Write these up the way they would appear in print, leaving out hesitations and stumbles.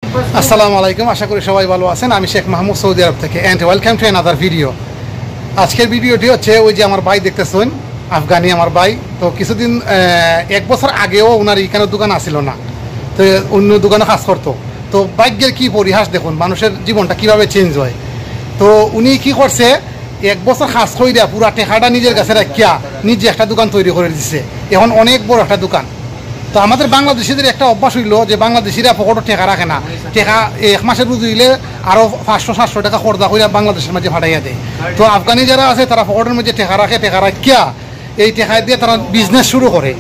আসসালামু আলাইকুম, আশা করি সবাই ভালো আছেন। আমি শেখ মাহমুদ, সৌদি আরব থেকে, and welcome to another video. আজকের ভিডিওটি হচ্ছে ওই যে আমার ভাই দেখতেছেন, আফগানি আমার ভাই। তো কিছুদিন এক বছর আগেও ওনার এখানে দোকান আসছিল না, তো অন্য দোকানে কাজ করতো। তো ভাগ্যের কি পরিহাস দেখুন, মানুষের জীবনটা কিভাবে চেঞ্জ হয়। তো উনি কি করছে, এক বছর কাজ করে দেয়া পুরা টেকাটা নিজের কাছে রাখিয়া নিজে একটা দোকান তৈরি করে দিচ্ছে। এখন অনেক বড় একটা দোকান। তো আমাদের বাংলাদেশিদের একটা অভ্যাস হইল যে বাংলাদেশিরা পকেটও টেকা রাখে না, টেকা এক মাসের রুজি হইলে আরও 500-700 টাকা খরচা করে বাংলাদেশের মাঝে ফাটাইয়া দেয়। তো আফগানি যারা আছে তারা পকেটের মধ্যে টেকা রাখে, টেকা রাখিয়া এই টেকা দিয়ে তারা বিজনেস শুরু করে।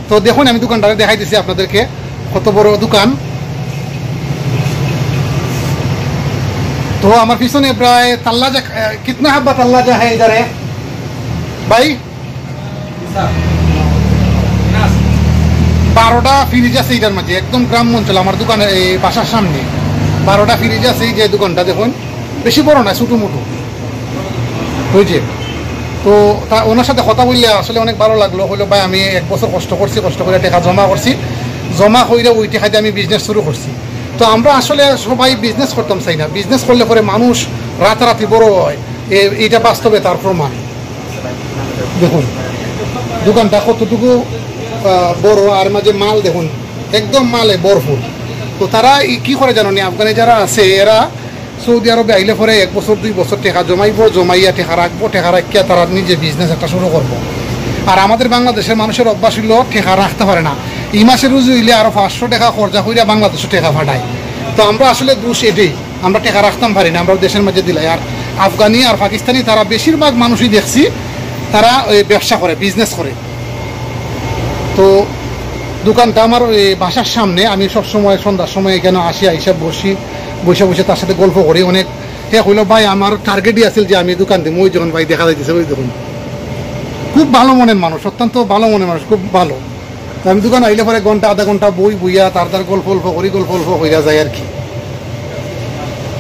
তো দেখুন, আমি দোকানটা দেখাই দিচ্ছি আপনাদেরকে, কত বড় দোকান। তো আমার পিছনে প্রায় তাল্লা যা কিতনা হাব্বা তাল্লা যা হ্যাঁ ইধারে ভাই, 12টা ফ্রিজ আছে এটার মাঝে, একদম গ্রাম অঞ্চল। আমার দোকানের এই বাসার সামনে 12টা ফ্রিজ আছে। এই যে দোকানটা দেখুন, বেশি বড় না, ছোটো মোটো হয়েছে। তো তা ওনার সাথে কথা বললে আসলে অনেক ভালো লাগলো। হলো ভাই, আমি এক বছর কষ্ট করে টাকা জমা করছি, জমা করে ওই টাকাতে আমি বিজনেস শুরু করছি। তো আমরা আসলে সবাই বিজনেস করতাম চাই না, বিজনেস করলে পরে মানুষ রাতারাতি বড় হয়, এইটা বাস্তবে তার প্রমাণ। দেখুন দোকানটা কতটুকু বড়, আর মাঝে মাল দেখুন, একদম মালে ভরপুর। তো তারা কি করে জানো নি, আফগানি যারা আছে এরা সৌদি আরবে আইলে পরে 1 বছর 2 বছর টাকা জমাইবো, জমাইয়া টাকা রাখবো, টাকা রাখিয়া তারা নিজে বিজনেস একটা শুরু করবো। আর আমাদের বাংলাদেশের মানুষের অভ্যাস হইল টাকা রাখতে পারে না, এই মাসের রুজি হইলে আরও 500 টাকা খরচা করিয়া বাংলাদেশে টাকা ফাটায়। তো আমরা আসলে দোষ এটাই, আমরা টাকা রাখতাম পারি না, আমরা দেশের মাঝে দিলাই। আর আফগানি আর পাকিস্তানি তারা বেশিরভাগ মানুষই দেখছি তারা ব্যবসা করে, বিজনেস করে। তো দোকানটা আমার বাসার সামনে, আমি সবসময় সন্ধ্যার সময় এখানে আসি, আইসা বসে তার সাথে গল্প করি অনেক। হ্যাঁ হইলো ভাই, আমার টার্গেটই আছিল যে আমি দোকান দিই। ওই যখন ভাই দেখা যাইতেছে, ওই দেখুন খুব ভালো মনের মানুষ, অত্যন্ত ভালো মনের মানুষ, খুব ভালো। তো আমি দোকান আইলে পরে ঘন্টা আধা ঘন্টা বইয়া তার গল্প গল্প হইয়া যায় আর কি।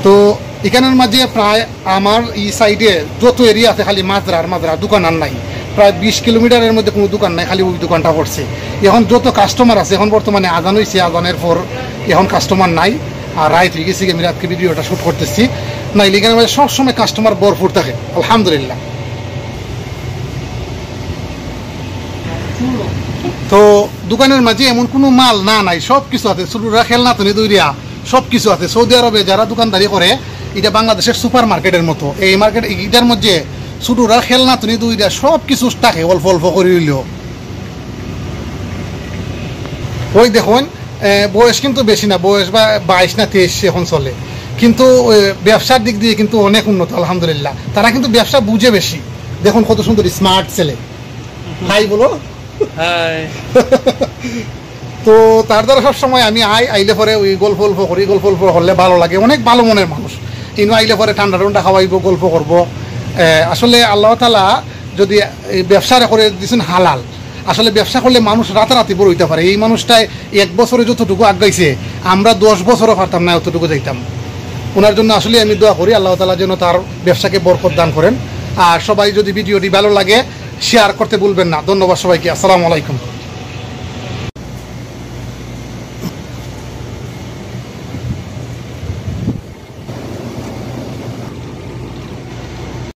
তো এখানের মাঝে প্রায় আমার এই সাইডে যত এরিয়া আছে খালি মাজরা দোকান আর নাই। প্রায় 20 কিলোমিটারের মধ্যে কোনো দোকান নাই, খালি ওই দোকানটা পড়ছে। এখন যত কাস্টমার আছে, এখন বর্তমানে আজান হয়েছে, আজানের পর এখন কাস্টমার নাই। আর রাইত হয়ে গেছি, আমি রাতকে ভিডিওটা শ্যুট করতেছি না, এখানে মাঝে সবসময় কাস্টমার ভরপুর থাকে আলহামদুলিল্লাহ। তো দোকানের মাঝে এমন কোনো মাল না নাই, সব কিছু আছে। ছোটরা খেলনা তো দইরিয়া সব কিছু আছে। সৌদি আরবে যারা দোকানদারি করে, এটা বাংলাদেশের সুপার মার্কেটের মতো। এই মার্কেট এটার মধ্যে ছোটরা খেলনা তো দইরিয়া সব কিছু থাকে, অল্প অল্প করে হইলেও। ওই দেখুন, বয়স কিন্তু বেশি না, বয়স বা 22 না 23 এখন চলে, কিন্তু ব্যবসার দিক দিয়ে কিন্তু অনেক উন্নত আলহামদুলিল্লাহ। তারা কিন্তু ব্যবসা বুঝে বেশি। দেখুন কত সুন্দর স্মার্ট ছেলে। হাই বলো। তো তার দ্বারা সবসময় আমি আইলে পরে ওই গল্প করলে ভালো লাগে, অনেক ভালো মনের মানুষ। ইনো আইলে পরে ঠান্ডা খাওয়াইব, গল্প করব। আসলে আল্লাহ তাআলা যদি ব্যবসা করে দিয়েছেন হালাল, আসলে ব্যবসা করলে মানুষ রাতারাতি বড় হইতে পারে। এই মানুষটায় 1 বছরে যতটুকু আগাইছে, আমরা 10 বছরও পারতাম না অতটুকু যাইতাম। ওনার জন্য আসলে আমি দোয়া করি আল্লাহ তাআলা যেন তার ব্যবসাকে বরকত দান করেন। আর সবাই যদি ভিডিওটি ভালো লাগে শেয়ার করতে ভুলবেন না। ধন্যবাদ সবাইকে, আসসালামু আলাইকুম।